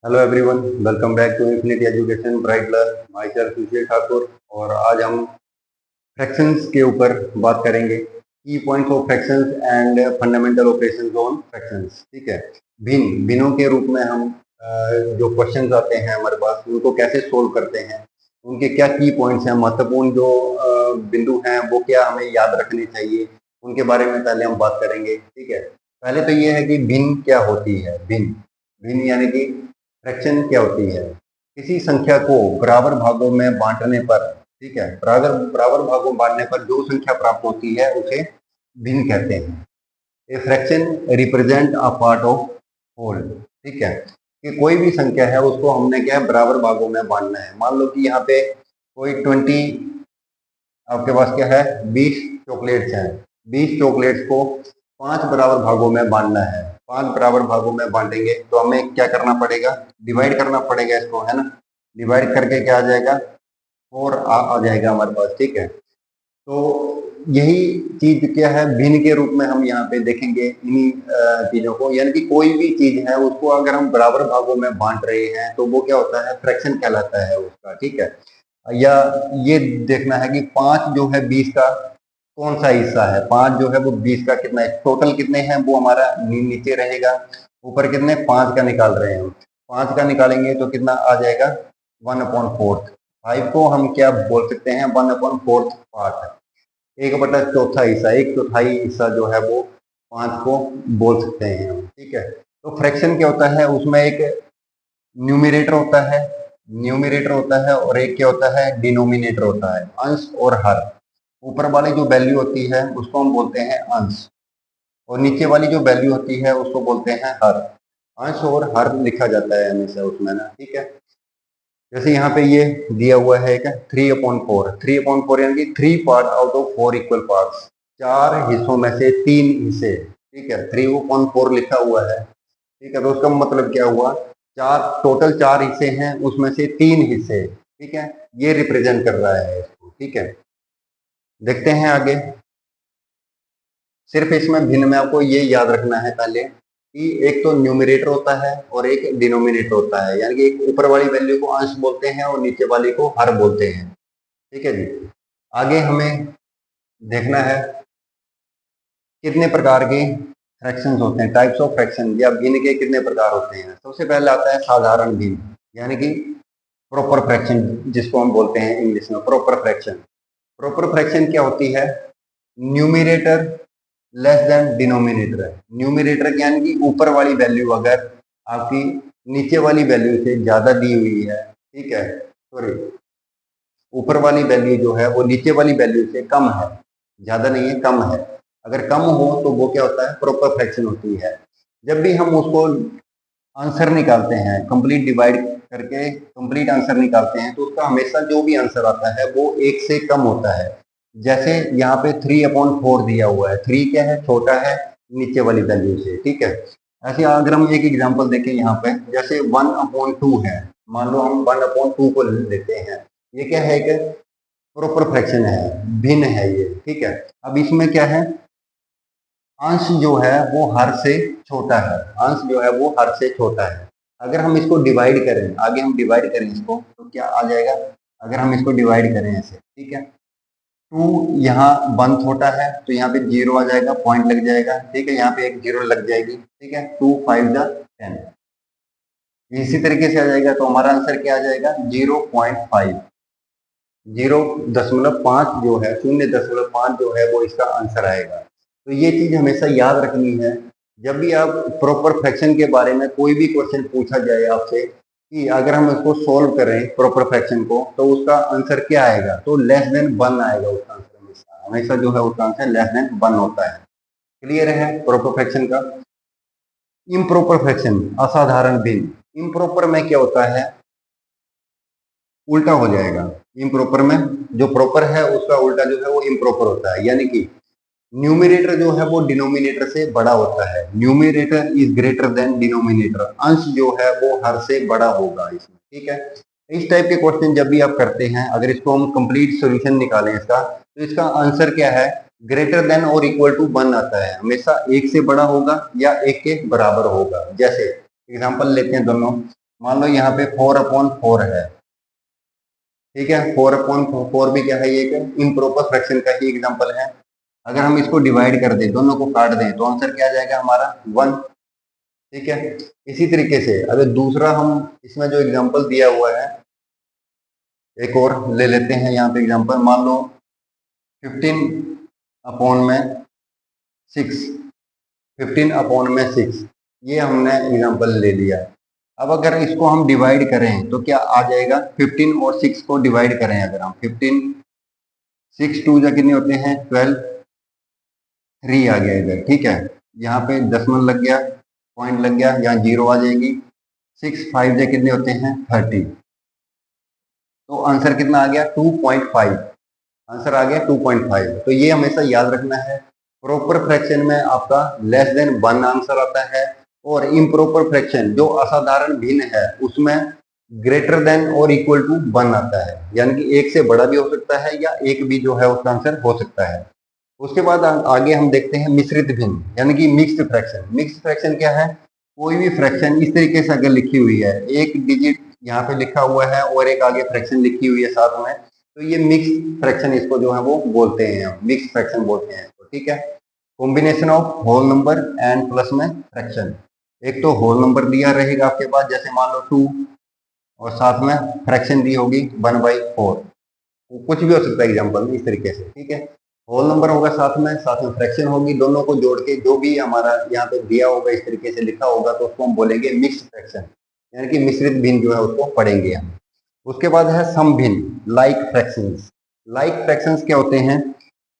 Hello everyone, welcome back to infinity education bright learn. My self Sushil Thakur. और आज हम fractions के ऊपर बात करेंगे। Key points of fractions and fundamental operations on fractions. ठीक है। भिन्नों के रूप में हम जो क्वेश्चंस आते हैं हमारे पास, उनको कैसे सोल्व करते हैं, उनके क्या की पॉइंट्स हैं, महत्वपूर्ण जो बिंदु हैं वो क्या हमें याद रखने चाहिए, उनके बारे में पहले हम बात करेंगे। ठीक है। पहले तो ये है कि भिन्न क्या होती है। भिन्न भिन्न यानी कि फ्रैक्शन क्या होती है। किसी संख्या को बराबर भागों में बांटने पर, ठीक है, बराबर बराबर भागों में बांटने पर जो संख्या प्राप्त होती है उसे भिन्न कहते हैं। A fraction represent a part of whole. ठीक है, कि कोई भी संख्या है उसको हमने क्या है, बराबर भागों में बांटना है। मान लो कि यहाँ पे कोई आपके पास क्या है, 20 चॉकलेट्स हैं। 20 चॉकलेट्स को 5 बराबर भागों में बांटना है। 5 बराबर भागों में बांटेंगे तो हमें क्या करना पड़ेगा, डिवाइड करना पड़ेगा इसको, है ना। डिवाइड करके क्या आ जाएगा, 4 आ जाएगा हमारे पास। ठीक है। तो यही चीज क्या है, भिन्न के रूप में हम यहाँ पे देखेंगे इन्हीं चीजों को। यानी कि कोई भी चीज है उसको अगर हम बराबर भागों में बांट रहे हैं तो वो क्या होता है, फ्रैक्शन कहलाता है उसका। ठीक है। या ये देखना है कि 5 जो है 20 का कौन सा हिस्सा है। 5 जो है वो 20 का कितना है, टोटल कितने हैं वो हमारा नीचे रहेगा। ऊपर कितने, 5 का निकाल रहे हैं हम। 5 का निकालेंगे तो कितना आ जाएगा, 1/4। 5 को हम क्या बोल सकते हैं, 1/4 पार्ट, 1/4 हिस्सा, 1/4 हिस्सा जो है वो 5 को बोल सकते हैं हम। ठीक है। तो फ्रैक्शन क्या होता है, उसमें एक न्यूमिरेटर होता है, और एक क्या होता है, डिनोमिनेटर होता है, अंश और हर। ऊपर वाली जो वैल्यू होती है उसको हम बोलते हैं अंश, और नीचे वाली जो वैल्यू होती है उसको बोलते हैं हर। अंश और हर लिखा जाता है हमेशा उसमें ना। ठीक है। जैसे यहाँ पे ये दिया हुआ है क्या, 3/4। 3/4 यानी कि 3 part out of 4 equal parts, 4 हिस्सों में से 3 हिस्से। ठीक है, 3/4 लिखा हुआ है। ठीक है, तो उसका मतलब क्या हुआ, टोटल 4 हिस्से हैं, उसमें से 3 हिस्से। ठीक है, ये रिप्रेजेंट कर रहा है इसको। ठीक है, देखते हैं आगे। सिर्फ इसमें भिन्न में आपको ये याद रखना है पहले कि एक तो न्यूमरेटर होता है और एक डिनोमिनेटर होता है। यानी कि एक ऊपर वाली वैल्यू को अंश बोलते हैं और नीचे वाली को हर बोलते हैं। ठीक है जी। आगे हमें देखना है कितने प्रकार के फ्रैक्शंस होते हैं, टाइप्स ऑफ फ्रैक्शन, या भिन्न के कितने प्रकार होते हैं। सबसे पहले आता है साधारण भिन्न, यानी कि प्रॉपर फ्रैक्शन, जिसको हम बोलते हैं इंग्लिश में प्रॉपर फ्रैक्शन। प्रॉपर फ्रैक्शन क्या होती है, न्यूमिरेटर लेस देन डिनोमिनेटर है। न्यूमिरेटर यानी कि ऊपर वाली वैल्यू अगर आपकी नीचे वाली वैल्यू से ज्यादा दी हुई है, ठीक है, सॉरी, ऊपर वाली वैल्यू जो है वो नीचे वाली वैल्यू से कम है, ज्यादा नहीं है, कम है। अगर कम हो तो वो क्या होता है, प्रॉपर फ्रैक्शन होती है। जब भी हम उसको आंसर निकालते हैं, कंप्लीट डिवाइड करके कंप्लीट आंसर निकालते हैं, तो उसका हमेशा जो भी आंसर आता है वो 1 से कम होता है। जैसे यहाँ पे 3/4 दिया हुआ है, 3 क्या है, छोटा है नीचे वाली वैल्यू से। ठीक है। ऐसे अगर हम एक एग्जांपल देखें यहाँ पे, जैसे 1/2 है। मान लो हम 1/2 को लेते हैं, ये क्या है, एक प्रॉपर फ्रैक्शन है, भिन्न है ये। ठीक है। अब इसमें क्या है, अंश जो है वो हर से छोटा है। अंश जो है वो हर से छोटा है। अगर हम इसको डिवाइड करें, आगे हम डिवाइड करें इसको, तो क्या आ जाएगा, अगर हम इसको डिवाइड करें ऐसे, ठीक है, 2 यहाँ 1 छोटा है तो यहाँ पे 0 आ जाएगा, पॉइंट लग जाएगा। ठीक है, यहाँ पे एक 0 लग जाएगी। ठीक है, 2 5 10, इसी तरीके से आ जाएगा। तो हमारा आंसर क्या आ जाएगा, 0.5। 0.5 जो है, 0.5 जो है वो इसका आंसर आएगा। तो ये चीज हमेशा याद रखनी है जब भी आप प्रॉपर फ्रैक्शन के बारे में कोई भी क्वेश्चन पूछा जाए आपसे, कि अगर हम इसको सॉल्व करें प्रॉपर फ्रैक्शन को तो उसका आंसर क्या आएगा, तो लेस देन 1 आएगा उसका आंसर। हमेशा हमेशा जो है उसका आंसर लेस देन 1 होता है। क्लियर है प्रॉपर फ्रैक्शन का। इम्प्रॉपर फ्रैक्शन, असाधारण भिन्न। इम्प्रॉपर में क्या होता है, उल्टा हो जाएगा। इम्प्रॉपर में जो प्रॉपर है उसका उल्टा जो है वो इम्प्रॉपर होता है। यानी कि न्यूमिनेटर जो है वो डिनोमिनेटर से बड़ा होता है। Numerator is greater than denominator, अंश जो है वो हर से बड़ा होगा इसमें। ठीक है। इस टाइप के क्वेश्चन जब भी आप करते हैं, अगर इसको हम कंप्लीट सॉल्यूशन निकालें इसका, तो इसका आंसर क्या है, ग्रेटर देन और इक्वल टू 1 आता है। हमेशा 1 से बड़ा होगा या 1 के बराबर होगा। जैसे एग्जांपल लेते हैं दोनों, मान लो यहाँ पे 4/4 है, ठीक है। 4/4 भी क्या है, ये एक इम्प्रॉपर फ्रैक्शन का ही एग्जांपल है। अगर हम इसको डिवाइड कर दें, दोनों को काट दें, तो आंसर क्या आ जाएगा हमारा 1, ठीक है। इसी तरीके से अगर दूसरा हम इसमें जो एग्जांपल दिया हुआ है, एक और ले लेते हैं यहाँ पे एग्जांपल। मान लो 15/6, 15/6, ये हमने एग्जांपल ले लिया। अब अगर इसको हम डिवाइड करें तो क्या आ जाएगा, 15 और 6 को डिवाइड करें अगर हम, 15 6 2 जा कितने होते हैं 12, 3 आ गया इधर, ठीक है। यहाँ पे दशमलव लग गया, पॉइंट लग गया, यहाँ 0 आ जाएगी। 6 5 जा कितने होते हैं 30, तो आंसर कितना आ गया 2.5, आंसर आ गया 2.5। तो ये हमेशा याद रखना है, प्रॉपर फ्रैक्शन में आपका लेस देन 1 आंसर आता है, और इम्प्रॉपर फ्रैक्शन जो असाधारण भिन्न है उसमें ग्रेटर देन और इक्वल टू 1 आता है, यानी कि एक से बड़ा भी हो सकता है या एक भी जो है उसका आंसर हो सकता है। उसके बाद आगे हम देखते हैं मिश्रित भिन्न, यानी कि मिक्स्ड फ्रैक्शन। मिक्स्ड फ्रैक्शन क्या है, कोई भी फ्रैक्शन इस तरीके से अगर लिखी हुई है, एक डिजिट यहाँ पे लिखा हुआ है और एक आगे फ्रैक्शन लिखी हुई है साथ में, तो ये मिक्स फ्रैक्शन इसको जो है वो बोलते हैं, हम मिक्स फ्रैक्शन बोलते हैं, तो ठीक है। Combination of whole number and plus में फ्रैक्शन। एक तो होल नंबर दिया रहेगा आपके पास, जैसे मान लो 2, और साथ में फ्रैक्शन दी होगी 1/4, कुछ भी हो सकता है एग्जाम्पल में इस तरीके से, ठीक है। होल नंबर होगा साथ में फ्रैक्शन होगी, दोनों को जोड़ के जो भी हमारा यहाँ पे दिया होगा इस तरीके से लिखा होगा, तो उसको हम बोलेंगे मिक्स्ड फ्रैक्शन, यानी कि मिश्रित भिन्न जो है उसको पढ़ेंगे हम। उसके बाद है सम भिन्न, लाइक फ्रैक्शंस। लाइक फ्रैक्शंस क्या होते हैं,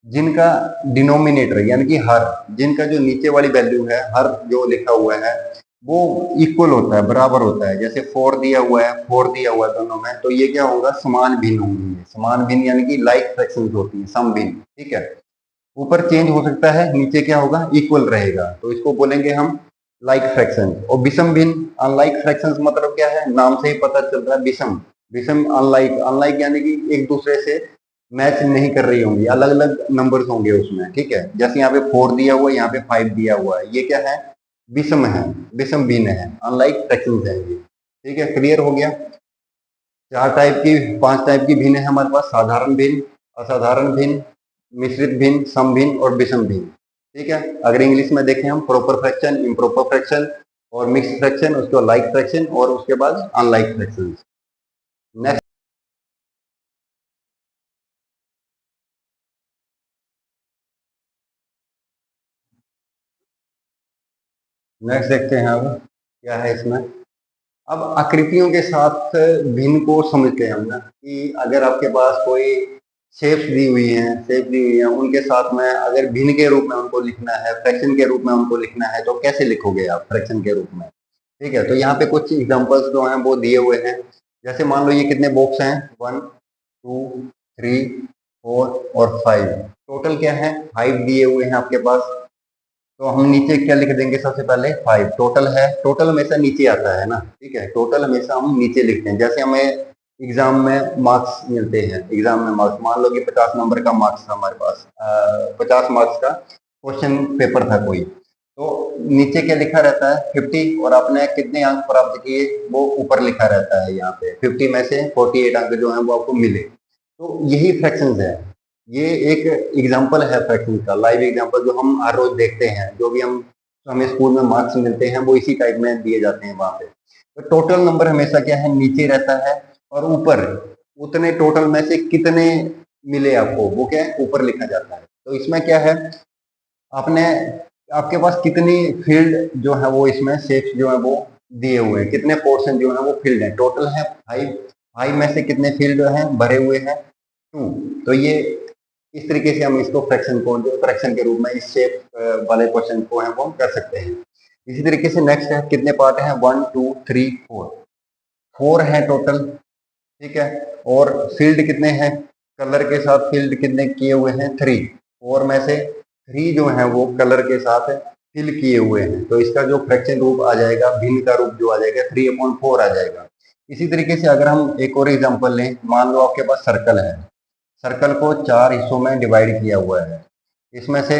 जिनका डिनोमिनेटर यानी कि हर, जिनका जो नीचे वाली वैल्यू है, हर जो लिखा हुआ है वो इक्वल होता है, बराबर होता है। जैसे 4 दिया हुआ है, 4 दिया हुआ है दोनों में, तो ये क्या होगा, समान भिन्न होंगे। समान भिन्न यानी कि लाइक फ्रैक्शंस होती है, सम भिन्न, ठीक है। ऊपर चेंज हो सकता है, नीचे क्या होगा, इक्वल रहेगा, तो इसको बोलेंगे हम लाइक फ्रैक्शन। और विषम भिन्न, अनलाइक फ्रैक्शंस मतलब क्या है, नाम से ही पता चल रहा है, विषम। विषम अनलाइक, अनलाइक यानी कि एक दूसरे से मैच नहीं कर रही होंगी, अलग अलग नंबर्स होंगे उसमें, ठीक है। जैसे यहाँ पे 4 दिया हुआ है, यहाँ पे 5 दिया हुआ है, ये क्या है, विषम है, विषम भिन्न है, अनलाइक फ्रैक्शंस है ये, ठीक है। क्लियर हो गया। 5 टाइप की भिन्न है हमारे पास, साधारण भिन्न, असाधारण भिन्न, मिश्रित भिन्न, सम भिन्न और विषम भिन्न, ठीक है। अगर इंग्लिश में देखें हम, प्रॉपर फ्रैक्शन, इम्प्रॉपर फ्रैक्शन और मिक्स फ्रैक्शन, उसके बाद लाइक फ्रैक्शन और उसके बाद अनलाइक फ्रैक्शन। नेक्स्ट नेक्स्ट देखते हैं अब क्या है इसमें। अब आकृतियों के साथ भिन्न को समझते हैं हम ना, कि अगर आपके पास कोई शेप दी हुई है, उनके साथ में अगर भिन्न के रूप में उनको लिखना है, फ्रैक्शन के रूप में उनको लिखना है, तो कैसे लिखोगे आप फ्रैक्शन के रूप में, ठीक है। तो यहाँ पे कुछ एग्जांपल्स जो हैं वो दिए हुए हैं। जैसे मान लो ये कितने बॉक्स हैं, 1 2 3 4 और 5, टोटल क्या है 5 दिए हुए हैं आपके पास। तो हम नीचे क्या लिख देंगे, सबसे पहले 5 टोटल है, टोटल हमेशा नीचे आता है ना, ठीक है। टोटल हमेशा हम नीचे लिखते हैं। जैसे हमें एग्जाम में मार्क्स मिलते हैं, एग्जाम में मार्क्स, मान लो कि 50 नंबर का मार्क्स था हमारे पास, 50 मार्क्स का क्वेश्चन पेपर था कोई, तो नीचे क्या लिखा रहता है 50, और आपने कितने अंक प्राप्त किए वो ऊपर लिखा रहता है। यहाँ पे 50 में से 48 अंक जो है वो आपको मिले। तो यही फ्रैक्शंस है, ये एक एग्जाम्पल है फ्रैक्शन का, लाइव एग्जाम्पल जो हम हर रोज देखते हैं, जो भी हमें स्कूल में मार्क्स मिलते हैं वो इसी टाइप में दिए जाते हैं वहाँ पे। तो टोटल नंबर हमेशा क्या है, नीचे रहता है, और ऊपर उतने टोटल में से कितने मिले आपको, वो क्या है, ऊपर लिखा जाता है। तो इसमें क्या है, आपने, आपके पास कितनी फील्ड जो है वो इसमें शेप्स जो है वो दिए हुए हैं, कितने पोर्शन जो है वो फील्ड है, टोटल है 5, 5 में से कितने फील्ड जो है भरे हुए हैं 2। तो ये इस तरीके से हम इसको फ्रैक्शन को, जो फ्रैक्शन के रूप में इस शेप वाले क्वेश्चन को है वो कर सकते हैं। इसी तरीके से नेक्स्ट है, कितने पार्ट हैं, 1 2 3 4, 4 है टोटल, ठीक है। और फील्ड कितने हैं, कलर के साथ फील्ड कितने किए हुए हैं 3, 4 में से 3 जो है वो कलर के साथ फिल किए हुए हैं, तो इसका जो फ्रैक्शन रूप आ जाएगा, भिन्न का रूप जो आ जाएगा 3/4 आ जाएगा। इसी तरीके से अगर हम एक और एग्जांपल लें, मान लो आपके पास सर्कल है, सर्कल को 4 हिस्सों में डिवाइड किया हुआ है, इसमें से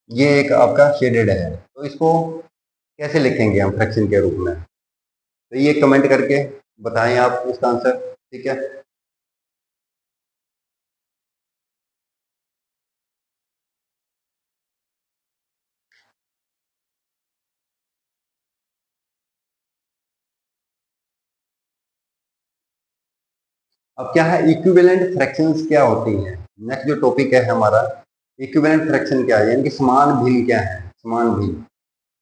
ये एक आपका शेडेड है, तो इसको कैसे लिखेंगे हम फ्रैक्शन के रूप में। तो ये कमेंट करके बताएं आप इसका आंसर, ठीक है। अब क्या है, इक्विवेलेंट फ्रैक्शंस क्या होती हैं। नेक्स्ट जो टॉपिक है हमारा, इक्विवेलेंट फ्रैक्शन क्या है, यानी कि समान भिन्न क्या है, समान भिन्न।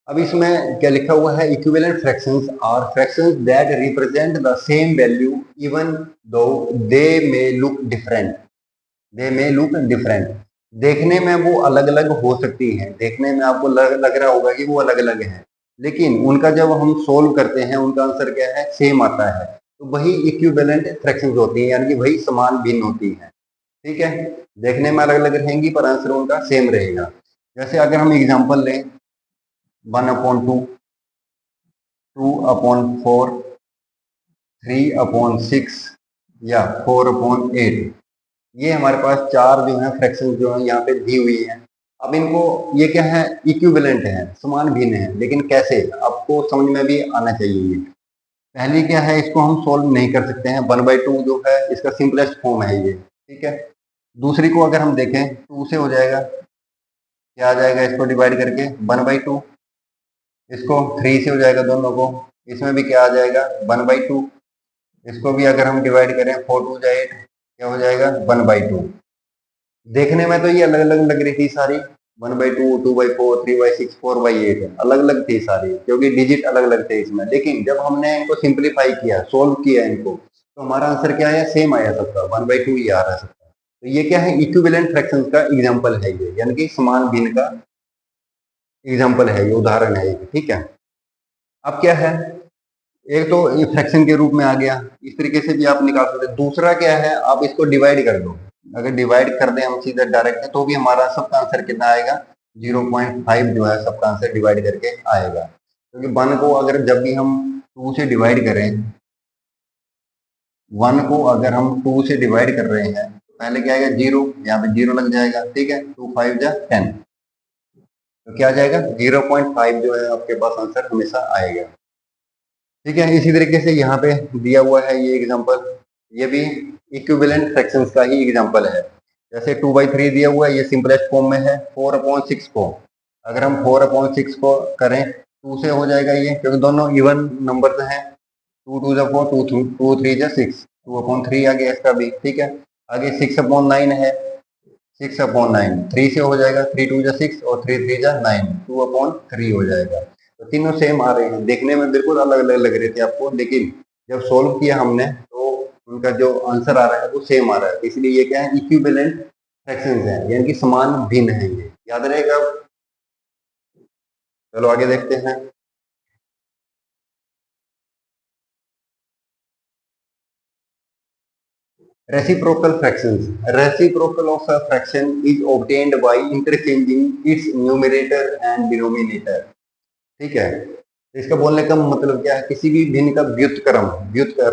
अब इसमें क्या लिखा हुआ है, equivalent fractions are fractions that represent the same value even though they may look different, they may look different. देखने में वो अलग अलग हो सकती हैं, देखने में आपको लग रहा होगा कि वो अलग अलग है, लेकिन उनका जब हम सोल्व करते हैं उनका आंसर क्या है, सेम आता है। तो वही इक्विवेलेंट फ्रैक्शंस होती हैं, यानी कि वही समान भिन्न होती हैं, ठीक है। देखने में अलग अलग रहेंगी पर आंसर उनका सेम रहेगा। जैसे अगर हम एग्जांपल लें, 1/2, 2/4, 3/6 या 4/8, ये हमारे पास चार जो है फ्रैक्शन जो है यहाँ पे दी हुई है। अब इनको, ये क्या है, इक्विवेलेंट है, समान भिन्न है, लेकिन कैसे आपको समझ में भी आना चाहिए ये। पहली क्या है, इसको हम सोल्व नहीं कर सकते हैं, 1/2 जो है इसका सिंपलेस्ट फॉर्म है ये, ठीक है। दूसरी को अगर हम देखें, 2 से हो जाएगा, क्या आ जाएगा, इसको डिवाइड करके 1/2, इसको 3 से हो जाएगा दोनों को, इसमें भी क्या आ जाएगा, 1/2, इसको भी अगर हम डिवाइड करें 4 2 जा 8, क्या हो जाएगा, 1/2। देखने में तो ये अलग अलग लग रही थी सारी, 1/2, 2/4, 3/6, 4/8 अलग अलग थी सारी, क्योंकि डिजिट अलग अलग थे इसमें। लेकिन जब हमने इनको सिंप्लीफाई किया, सोल्व किया इनको, तो हमारा आंसर क्या आया, सेम आया सबका, 1/2 ही आ रहा है सबका। तो ये क्या है, इक्विवेलेंट फ्रैक्शंस का एग्जांपल है ये, यानी कि समान भिन्न का एग्जांपल है ये, उदाहरण है ये, ठीक है। अब क्या है, एक तो ये फ्रैक्शन के रूप में आ गया, इस तरीके से भी आप निकाल सकते हैं। दूसरा क्या है, आप इसको डिवाइड कर दो, अगर डिवाइड कर दें हम सीधा डायरेक्ट तो भी हमारा सबका आंसर कितना आएगा, 0.5 जो है सबका आंसर डिवाइड करके आएगा। क्योंकि 1 को अगर जब भी हम 2 से डिवाइड करें, 1 को अगर हम 2 से डिवाइड कर रहे हैं तो पहले क्या आएगा, 0, यहाँ पे 0 लग जाएगा, ठीक है, 2 5 जा 10, तो क्या आ जाएगा, 0.5 जो है आपके पास आंसर हमेशा आएगा, ठीक है। इसी तरीके से यहाँ पे दिया हुआ है ये एग्जांपल, ये भी इक्विवेलेंट फ्रैक्शंस का ही एग्जांपल है। जैसे 2/3 दिया हुआ है, ये सिंपलेस्ट फॉर्म में है। 4/6 को अगर हम 4/6 को करें, 2 से हो जाएगा ये, क्योंकि दोनों इवन नंबर हैं, 2 2 जा 4, 2 3 जा 6, 2/3 आ गया इसका भी, ठीक है। आगे 6/9 है, 6/9, 3 से हो जाएगा, 3 2 जा 6 और 3 3 जा 9, 2/3 हो जाएगा। तो तीनों सेम आ रहे हैं, देखने में बिल्कुल अलग अलग लग रहे थे आपको, लेकिन जब सोल्व किया हमने तो उनका जो आंसर आ रहा है वो सेम आ रहा है। इसलिए ये क्या है, इक्विवेलेंट फ्रैक्शंस हैं, यानी कि समान भिन्न है, ये याद रहेगा। चलो आगे देखते हैं। Reciprocal fractions. Reciprocal of a fraction is obtained by interchanging its numerator and denominator. ठीक है, तो इसका बोलने का मतलब क्या है, किसी भी भिन्न का व्युत्क्रम,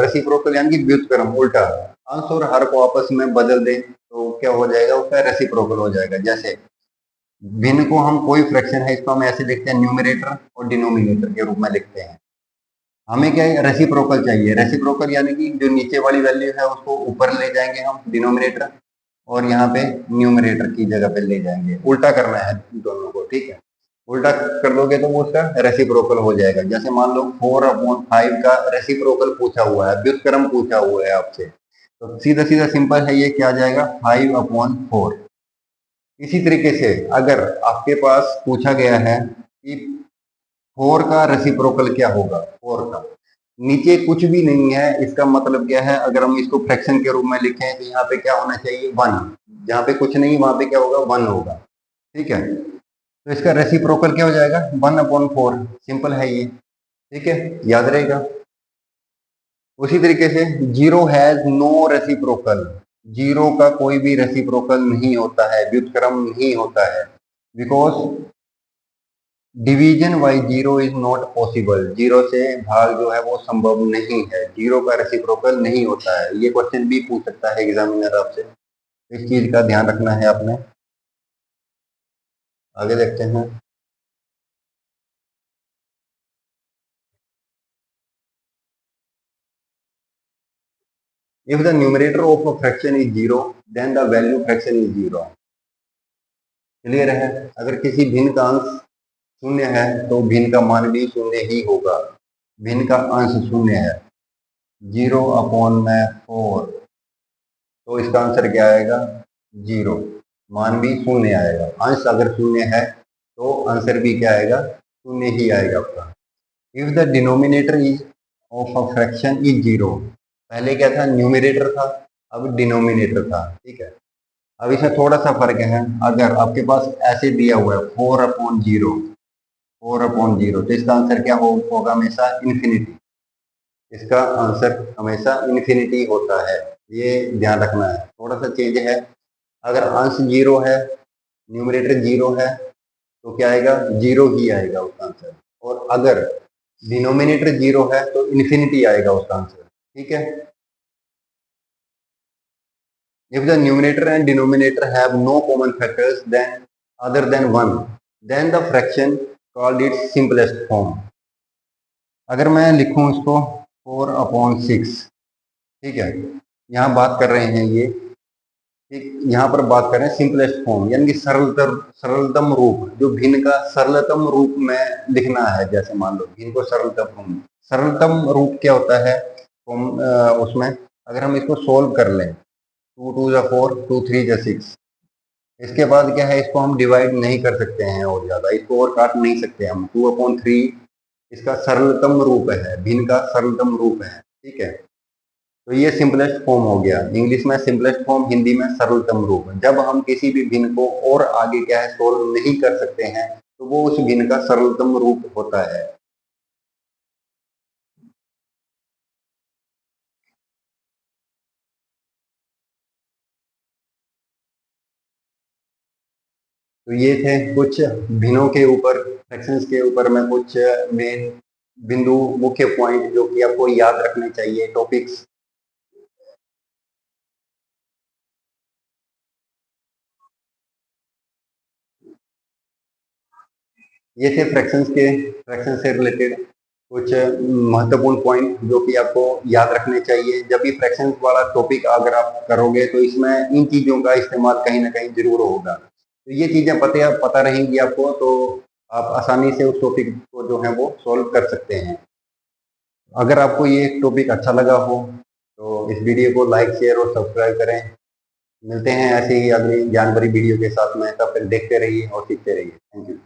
रेसिप्रोकल यानी कि व्युत्क्रम, उल्टा अंश और हर को आपस में बदल दें तो क्या हो जाएगा, उसका रेसिप्रोकल हो जाएगा। जैसे भिन्न को हम, कोई फ्रैक्शन है इसको हम ऐसे लिखते हैं, न्यूमरेटर और डिनोमिनेटर के रूप में लिखते हैं। हमें क्या है, रेसिप्रोकल चाहिए, रेसिप्रोकल यानी कि जो नीचे वाली वैल्यू है उसको ऊपर ले जाएंगे हम, डिनोमिनेटर, और यहाँ पे न्यूमरेटर की जगह पे ले जाएंगे, उल्टा करना है दोनों को, ठीक है। उल्टा कर दोगे तो वो उसका रेसिप्रोकल हो जाएगा। जैसे मान लो 4/5 का रेसिप्रोकल पूछा हुआ है, व्युत्क्रम पूछा हुआ है आपसे, तो सीधा सीधा सिंपल है, ये क्या आ जाएगा, 5/4। इसी तरीके से अगर आपके पास पूछा गया है कि 4 का रेसिप्रोकल क्या होगा, 4 का, नीचे कुछ भी नहीं है, इसका मतलब क्या है, अगर हम इसको फ्रैक्शन के रूप में लिखें तो यहाँ पे क्या होना चाहिए, 1, जहाँ पे कुछ नहीं वहां पे क्या होगा, 1 होगा, ठीक है। तो इसका रेसिप्रोकल क्या हो जाएगा, 1/4, सिंपल है ये, ठीक है, याद रहेगा। उसी तरीके से 0 हैज नो रेसिप्रोकल, 0 का कोई भी रेसिप्रोकल नहीं होता है, व्युत्क्रम नहीं होता है, because division by 0 is not possible, 0 से भाग जो है वो संभव नहीं है, 0 का रेसिप्रोकल नहीं होता है। ये क्वेश्चन भी पूछ सकता है एग्जामिनर आपसे, इस चीज का ध्यान रखना है आपने। आगे देखते हैं। If the numerator of a fraction is zero then the value fraction is zero. Clear है? अगर किसी भिन्न का अंश शून्य है तो भिन्न का मान भी शून्य ही होगा। भिन्न का अंश शून्य है, 0/4, तो इसका आंसर क्या आएगा? 0। मान भी शून्य आएगा। अंश अगर शून्य है तो आंसर भी क्या आएगा? शून्य ही आएगा आपका। If the denominator is of a fraction is 0, पहले क्या था? न्यूमरेटर था, अब डिनोमिनेटर था। ठीक है, अब इसमें थोड़ा सा फर्क है। अगर आपके पास ऐसे दिया हुआ है 4/0, 4/0, तो इसका आंसर क्या होगा? हमेशा इन्फिनिटी। इसका आंसर हमेशा इन्फिनिटी होता है, ये ध्यान रखना है। थोड़ा सा चेंज है, अगर अंश 0 है, न्यूमरेटर 0 है, तो क्या आएगा? 0 ही आएगा उसका आंसर। और अगर डिनोमिनेटर 0 है तो इन्फिनिटी आएगा उसका आंसर। ठीक है। If the numerator and denominator have no common factors then other than 1, then the fraction called its simplest form. अगर मैं लिखूं इसको 4/6, ठीक है, यहाँ बात कर रहे हैं ये, ठीक, यहाँ पर बात कर रहे हैं सिंपलेस्ट फॉर्म, यानी कि सरलतम रूप। जो भिन्न का सरलतम रूप में लिखना है, जैसे मान लो भिन्न को सरलतम रूप क्या होता है उसमें, अगर हम इसको सोल्व कर लें, 2 2 जा 4, 2 3 जा 6, इसके बाद क्या है? इसको हम डिवाइड नहीं कर सकते हैं और ज्यादा, इसको और काट नहीं सकते हम। 2/3 इसका सरलतम रूप है, भिन्न का सरलतम रूप है। ठीक है, तो ये सिंपलेस्ट फॉर्म हो गया। इंग्लिश में सिंपलेस्ट फॉर्म, हिंदी में सरलतम रूप। जब हम किसी भी भिन्न को और आगे क्या है? सोल्व नहीं कर सकते हैं, तो वो उस भिन्न का सरलतम रूप होता है। तो ये थे कुछ भिन्नों के ऊपर, फ्रैक्शंस के ऊपर में कुछ मेन बिंदु, मुख्य पॉइंट जो कि आपको याद रखने चाहिए, टॉपिक्स। ये थे फ्रैक्शन से रिलेटेड कुछ महत्वपूर्ण पॉइंट जो कि आपको याद रखने चाहिए। जब भी फ्रैक्शन वाला टॉपिक अगर आप करोगे तो इसमें इन चीज़ों का इस्तेमाल कहीं ना कहीं जरूर होगा। तो ये चीज़ें पता रहेंगी आपको, तो आप आसानी से उस टॉपिक को जो है वो सॉल्व कर सकते हैं। अगर आपको ये टॉपिक अच्छा लगा हो तो इस वीडियो को लाइक, शेयर और सब्सक्राइब करें। मिलते हैं ऐसे ही अगली ज्ञान भरी वीडियो के साथ में, तब तक देखते रहिए और सीखते रहिए। Thank you.